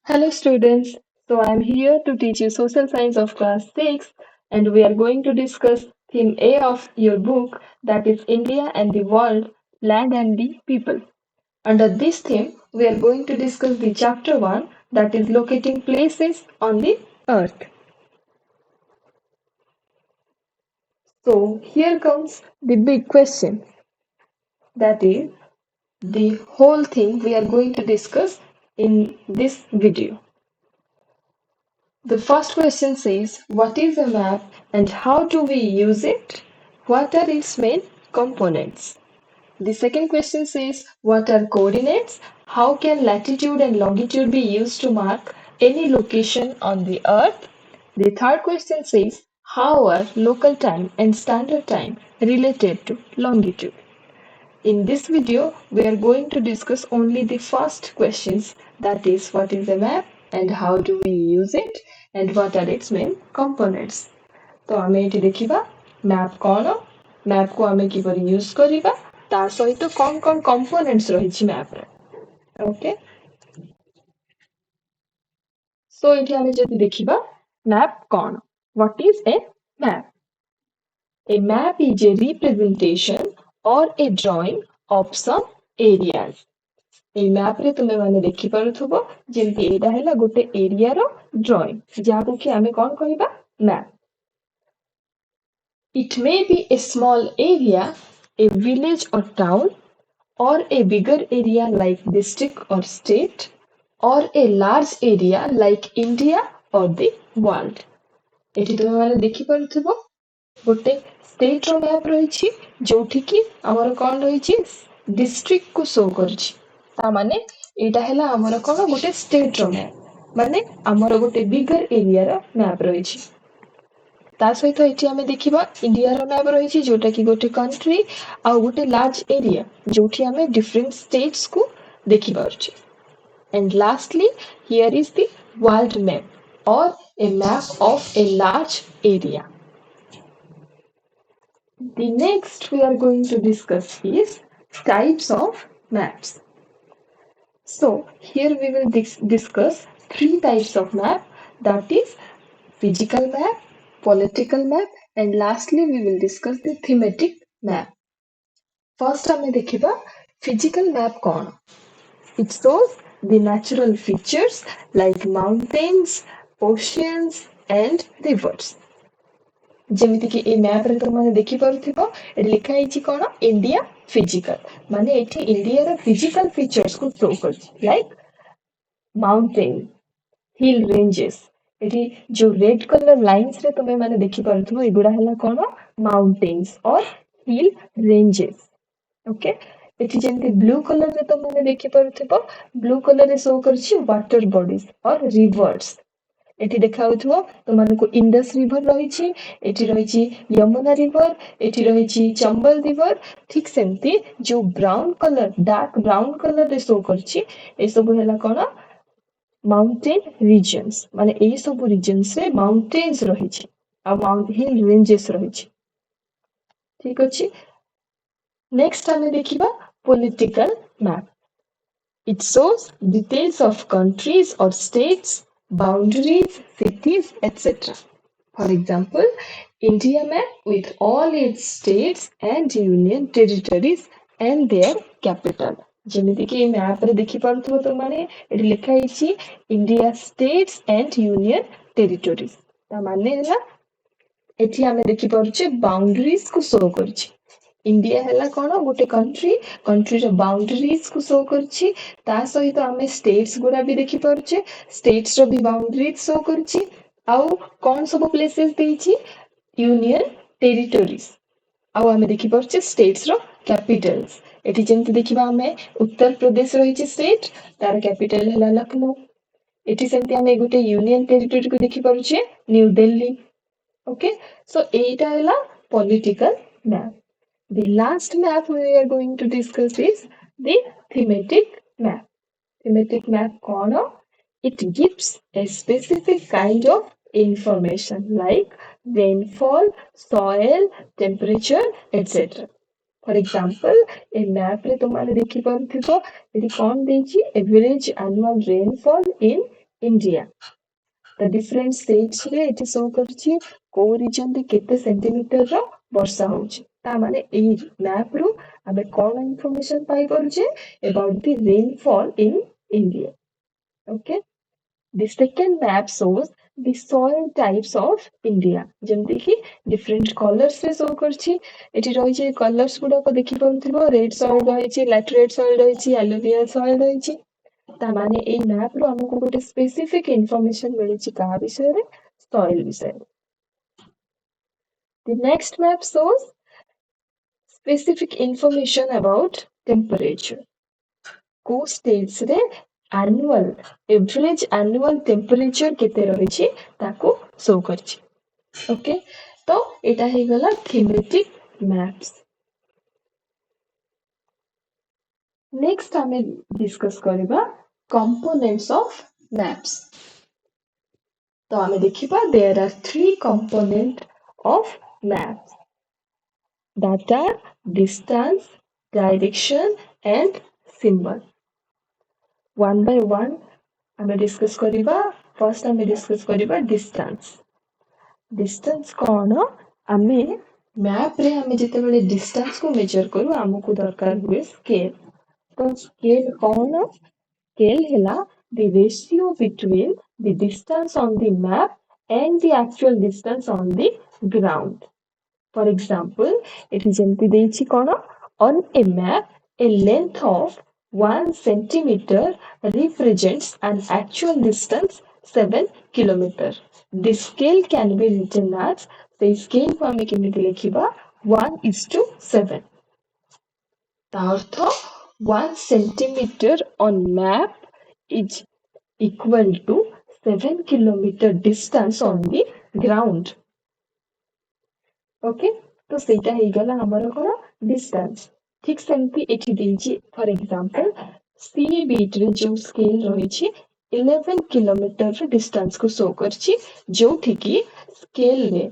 Hello students, so I'm here to teach you social science of class 6 and we are going to discuss theme A of your book, that is India and the world, land and the people. Under this theme, we are going to discuss the chapter 1, that is locating places on the earth. So here comes the big question, that is the whole thing we are going to discuss in this video. The first question says, what is a map and how do we use it? What are its main components? The second question says, what are coordinates? How can latitude and longitude be used to mark any location on the earth? The third question says, how are local time and standard time related to longitude? In this video, we are going to discuss only the first questions, that is, what is a map and how do we use it and what are its main components. तो आमे eighty देखिबा map कोन map को आमे किपरि use करिबा ता सहित कोन कोन components रहिछि map रे ओके सो एटी आमे जति देखिबा map cone what is a map A map is a representation or a drawing of some areas. এই ମ୍ୟାପରେ ତୁମେ ମାନେ ଦେଖିପାରୁଥିବ ଯେମିତି ଏଇଟା ହେଲା ଗୋଟେ ଏରିଆର ଡ୍ରଇଂ ଯାହାକୁ କି ଆମେ କଣ କହିବା map. It may be a small area, a village or town, or a bigger area like district or state, or a large area like India or the world. ଏଠି ତୁମେ ମାନେ ଦେଖିପାରୁଥିବ ଗୋଟେ ଷ୍ଟେଟ ର ମ୍ୟାପ ରହିଛି ଯୋଉଠି କି ଆମର କଣ ରହିଛି ଡିଷ୍ଟ୍ରିକ୍ଟ କୁ ଶୋ କରୁଛି ତା ମାନେ ଏଇଟା ହେଲା ଆମର କଣ ଗୋଟେ ଷ୍ଟେଟ ର ମ୍ୟାପ ମାନେ ଆମର ଗୋଟେ ବିଗର ଏରିଆ ର ମ୍ୟାପ ରହିଛି ତା ସହିତ ଏଠି ଆମେ ଦେଖିବା ଇଣ୍ଡିଆ ର ମ୍ୟାପ ରହିଛି ଯୋଉଟା କି ଗୋଟେ କଣ୍ଟ୍ରି ଆଉ ଗୋଟେ ଲାର୍ଜ ଏରିଆ ଯୋଉଠି ଆମେ ଡିଫରେଣ୍ଟ ଷ୍ଟେଟ୍ସ କୁ ଦେଖି ପାରୁଛେ and lastly here is the world map or a map of a large area. The next we are going to discuss is types of maps. So here we will discuss three types of map, that is physical map, political map and lastly we will discuss the thematic map. First ଆମେ ଦେଖିବା physical map କଣ? It shows the natural features like mountains, oceans and rivers. ଯେମିତିକି ଏ ମ୍ୟାପରେ ତମମାନେ ଦେଖିପାରୁଥିବ ଏଠି ଲେଖା ହେଇଛି କଣ India physical ମାନେ ଏଠି ଇଣ୍ଡିଆର ଫିଜିକାଲ ଫିଚର୍ସକୁ ଶୋ କରୁଛି ଲାଇକ ମାଉଣ୍ଟେନ ହିଲ୍ ରେଞ୍ଜେସ୍ ଏଠି ଯୋଉ ରେଡ୍ କଲର ଲାଇନ୍ସରେ ତମେ ମାନେ ଦେଖିପାରୁଥିବ ଏଗୁଡା ହେଲା କଣ ମାଉଣ୍ଟେନ୍ସ ଅର ହିଲ୍ ରେଞ୍ଜେସ୍ ଓକେ ଏଠି ଯେମିତି ବ୍ଲୁ କଲରରେ ତମମାନେ ଦେଖିପାରୁଥିବ ବ୍ଲୁ କଲରରେ ଶୋ କରୁଛି ୱାଟର ବଡିଜ ଅର ରିଭର୍ସ ଏଠି ଦେଖାଯାଉଥିବ ତମମାନଙ୍କୁ ଇଣ୍ଡସ୍ ରିଭର ରହିଛି ଏଠି ରହିଛି ୟମୁନା ରିଭର ଏଠି ରହିଛି ଚମ୍ବଲ ରିଭର ଠିକ ସେମିତି ଯୋଉ ବ୍ରାଉନ କଲର ଡାର୍କ ବ୍ରାଉନ କଲରରେ ଶୋ କରୁଛି ଏସବୁ ହେଲା କଣ ମାଉଣ୍ଟେନ ରିଜନ୍ସ ମାନେ ଏଇ ସବୁ ରିଜନ୍ସରେ ମାଉଣ୍ଟେନ୍ସ ରହିଛି ଆଉ ହିଲ୍ ରେଞ୍ଜେସ୍ ରହିଛି ଠିକ ଅଛି ନେକ୍ସଟ ଆମେ ଦେଖିବା political map It shows details of countries or states, boundaries, cities, etc. For example, India map with all its states and union territories and their capital. ଯେମିତିକି এই ମ୍ୟାପରେ ଦେଖିପାରୁଥିବ ତୁମମାନେ ଏଠି ଲେଖା ହେଇଛି ଇଣ୍ଡିଆ ଷ୍ଟେଟ୍ସ ଆଣ୍ଡ ୟୁନିୟନ ଟେରିଟୋରିଜ ତା ମାନେ ହେଲା ଏଠି ଆମେ ଦେଖିପାରୁଛେ ବାଉଣ୍ଡରିଜ କୁ ଶୋ କରୁଛି ଇଣ୍ଡିଆ ହେଲା କଣ ଗୋଟେ କଣ୍ଟ୍ରିର ବାଉଣ୍ଡରିଜ କୁ ଶୋ କରୁଛି ତା ସହିତ ଆମେ ଷ୍ଟେଟ୍ସ ଗୁଡା ବି ଦେଖିପାରୁଛେ ଷ୍ଟେଟ୍ସ ର ବି ବାଉଣ୍ଡରିଜ ଶୋ କରୁଛି ଆଉ କଣ ସବୁ ପ୍ଲେସେସ ଦେଇଛି ୟୁନିୟନ ଟେରିଟୋରିଜ ଆଉ ଆମେ ଦେଖିପାରୁଛେ ଷ୍ଟେଟ୍ସ ର କ୍ୟାପିଟାଲ୍ସ ଏଠି ଯେମିତି ଦେଖିବା ଆମେ ଉତ୍ତର ପ୍ରଦେଶ ରହିଛି ଷ୍ଟେଟ୍ ତାର କ୍ୟାପିଟାଲ ହେଲା ଲକ୍ଷ୍ନୌ ଏଠି ସେମିତି ଆମେ ଗୋଟେ ୟୁନିୟନ ଟେରିଟୋରିକୁ ଦେଖିପାରୁଛେ ନ୍ୟୁ ଦିଲ୍ଲୀ ଓକେ ସୋ ଏଇଟା ହେଲା political map The last map we are going to discuss is the thematic map. Thematic map corner, it gives a specific kind of information like rainfall, soil, temperature, etc. For example, a map रे तुम्हारे देखी पारुथिबो eighty कोन देछि average annual rainfall in India. The different states रे एठी show करछि को reason रे केते सेंटीमीटर रो वर्षा होछि ता माने एही मैप रू आबे कोन इंफॉर्मेशन पाई करूछे about the rainfall in India. Okay. The second map shows the soil types of India. ଯେମିତି କି different colors ରେ show କରିଛି. ଏଠି ରହିଛି colors ଗୁଡାକ ଦେଖିପାରୁଥିବ red soil ରହିଛି, laterite soil ରହିଛି, alluvial soil ରହିଛି. ତାମାନେ ଏଇ map ରୁ ଆମକୁ ଗୋଟେ specific information ମିଳିଛି କାହା ବିଷୟରେ? soil ବିଷୟରେ. The next map shows specific information about temperature. କୋଉ states ରେ annual average annual temperature କେତେ ରହିଛି ତାକୁ show କରିଛି. Okay, ତ ଏଇଟା ହେଇଗଲା thematic maps. Next ଆମେ discuss କରିବା components of maps. ତ ଆମେ ଦେଖିବା there are three components of maps that are distance, direction and symbol. One by one ଆମେ discuss କରିବା. First ଆମେ discuss କରିବା distance. Distance कौन आमे मैप रे आमे जेतेबेले distance को measure करू हमको दरकार हुए scale. तो scale कौन? Scale हैला the ratio between the distance on the map and the actual distance on the ground. For example, एठी जेमति देइछि कोन on a map a length of 1 centimeter represents an actual distance 7 kilometer. The scale can be written as the scale को आमे केमिति लिखिबा 1:7. ता अर्थ 1 centimeter on map is equal to 7 kilometer distance on the ground. Okay, तो सेटा ହେଇଗଲା ଆମର କଣ distance. ठीक सेमती एठी देइछि फॉर एग्जांपल सी बीट रे जो स्केल रहिछि 11 किलोमीटर रे डिस्टेंस को शो करछि जोठी की स्केल रे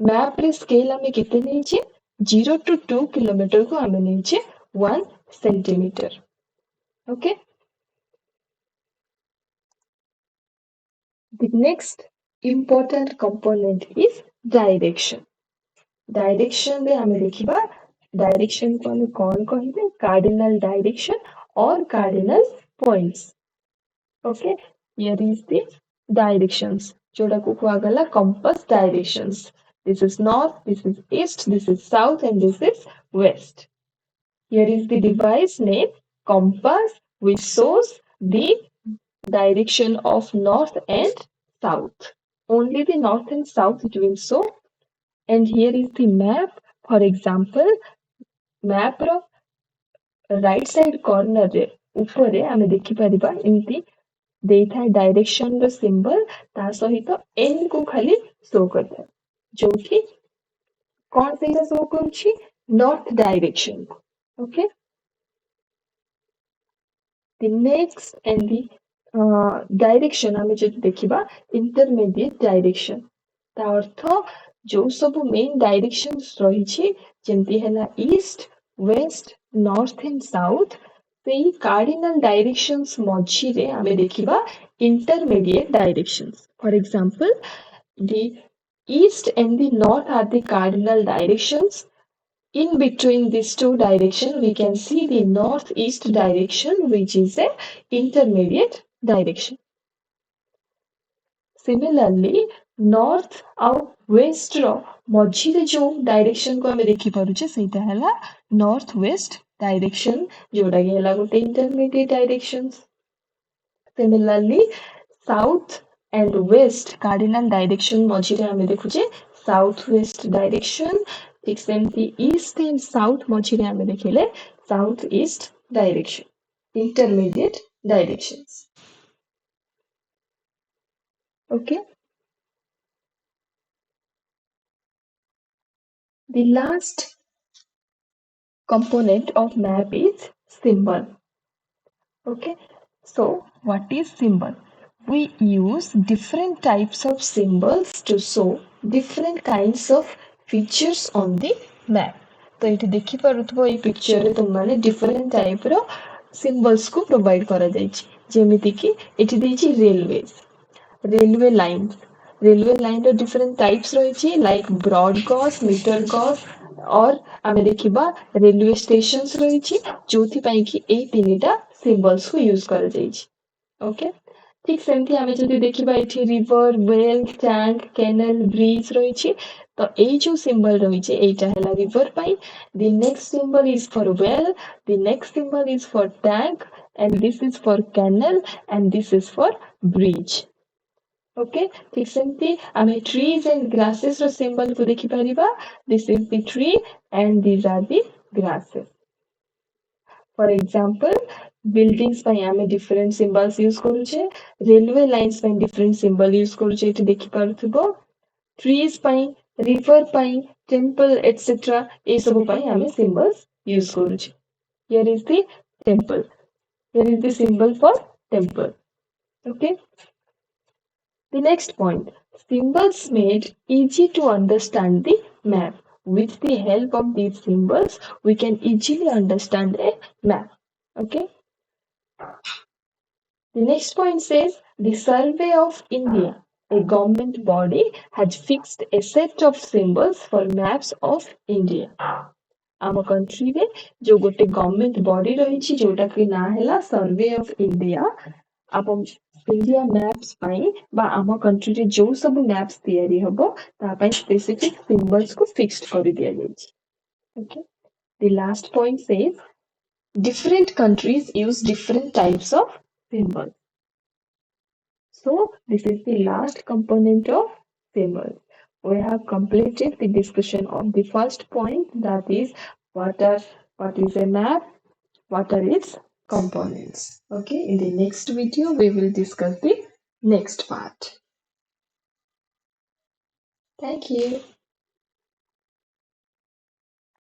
मैप रे स्केल आमे केते नेइछि 0 to 2 किलोमीटर को आमे नेइछि 1 centimetre. Okay, the next important component is direction. Direction रे हमें देखिबा डायरेक्शन को हमें कौन कहिबे कार्डिनल डायरेक्शन और cardinal points. Okay, here is the directions जोड़ा को कुआगला compass directions. This is north, this is east, this is south and this is west. Here is the device name compass which shows the direction of north and south. Only the north and south it will show. And here is the map. For example, map रो right side corner रे ऊपर आमे देखि परिबा एमती देइथा direction रो symbol ता सहित n को खाली शो करता जोठी कोन सेटा शो करूछि north direction. Okay, the next and the direction आमे जो देखिबा intermediate direction. ता अर्थ जो सब मेन डायरेक्शंस रहिछि जेमती हैला east, west, north and south सेही कार्डिनल डायरेक्शंस मझी रे आमे देखिबा intermediate directions. For example the east and the north are the cardinal directions. In between these two directions we can see the northeast direction which is a intermediate direction. Similarly, north ଆଉ west ର ମଝିରେ ଯୋଉ direction को ଆମେ देखि पारुछे ସେଇଟା ହେଲା north west direction जोड़ा कि ହେଲା ଗୋଟେ intermediate directions. Similarly, south and west cardinal direction मझिरे ଆମେ देखुछे south west direction. ठीक सेमती east and south मझिरे ଆମେ देखिले south east direction. Intermediate directions. Okay. The last component of map is symbol. Okay, so what is symbol? We use different types of symbols to show different kinds of features on the map. तो ये देखि पारुथबो ए picture रे तुम माने different type रो symbols को provide करा जायछि जेमिति कि एठी देछि railways. railway lines. Railway line ର different types ରହିଛି like broad gauge, meter gauge or ଆମେ ଦେଖିବା railway stations ରହିଛି ଯୋଉଥିପାଇଁ କି ଏଇ ତିନିଟା symbols କୁ use କରାଯାଇଛି. Okay? ଠିକ ସେମିତି ଆମେ ଯଦି ଦେଖିବା ଏଠି river, well, tank, canal, bridge ରହିଛି ତ ଏଇ ଯୋଉ symbol ରହିଛି ଏଇଟା ହେଲା river ପାଇଁ. The next symbol is for well, the next symbol is for tank and this is for canal and this is for bridge. Okay, ଠିକ ସେମିତି ଆମେ trees and grasses ର symbol କୁ ଦେଖିପାରିବା. This is the tree and these are the grasses. For example, buildings ପାଇଁ ଆମେ different symbols use କରୁଛେ. Railway lines ପାଇଁ different symbol use କରୁଛେ ଏଠି ଦେଖିପାରୁଥିବ. Trees ପାଇଁ, river ପାଇଁ, temple etc. ଏ ସବୁ ପାଇଁ ଆମେ symbols use କରୁଛେ. Here is the temple. Here is the symbol for temple. Okay. The next point, symbols made easy to understand the map. With the help of these symbols, we can easily understand a map. Okay. The next point says the Survey of India, a government body, has fixed a set of symbols for maps of India. ଆମ countryରେ ଯୋଉ ଗୋଟେ government body ରହିଛି ଯୋଉଟାକି ନାଁ ହେଲା survey of India ଆମ India maps ପାଇଁ ବା ଆମ countryରେ ଯୋଉ ସବୁ ମ୍ୟାପ୍ସ ତିଆରି ହବ ତା ପାଇଁ ସ୍ପେସିଫିକ symbols କୁ fixed କରିଦିଆଯାଇଛି. Okay. The last point says different countries use different types of symbols. So this is the last component of symbols. We have completed the discussion of the first point, that is what is a map, what are its components. Okay, in the next video we will discuss the next part. Thank you.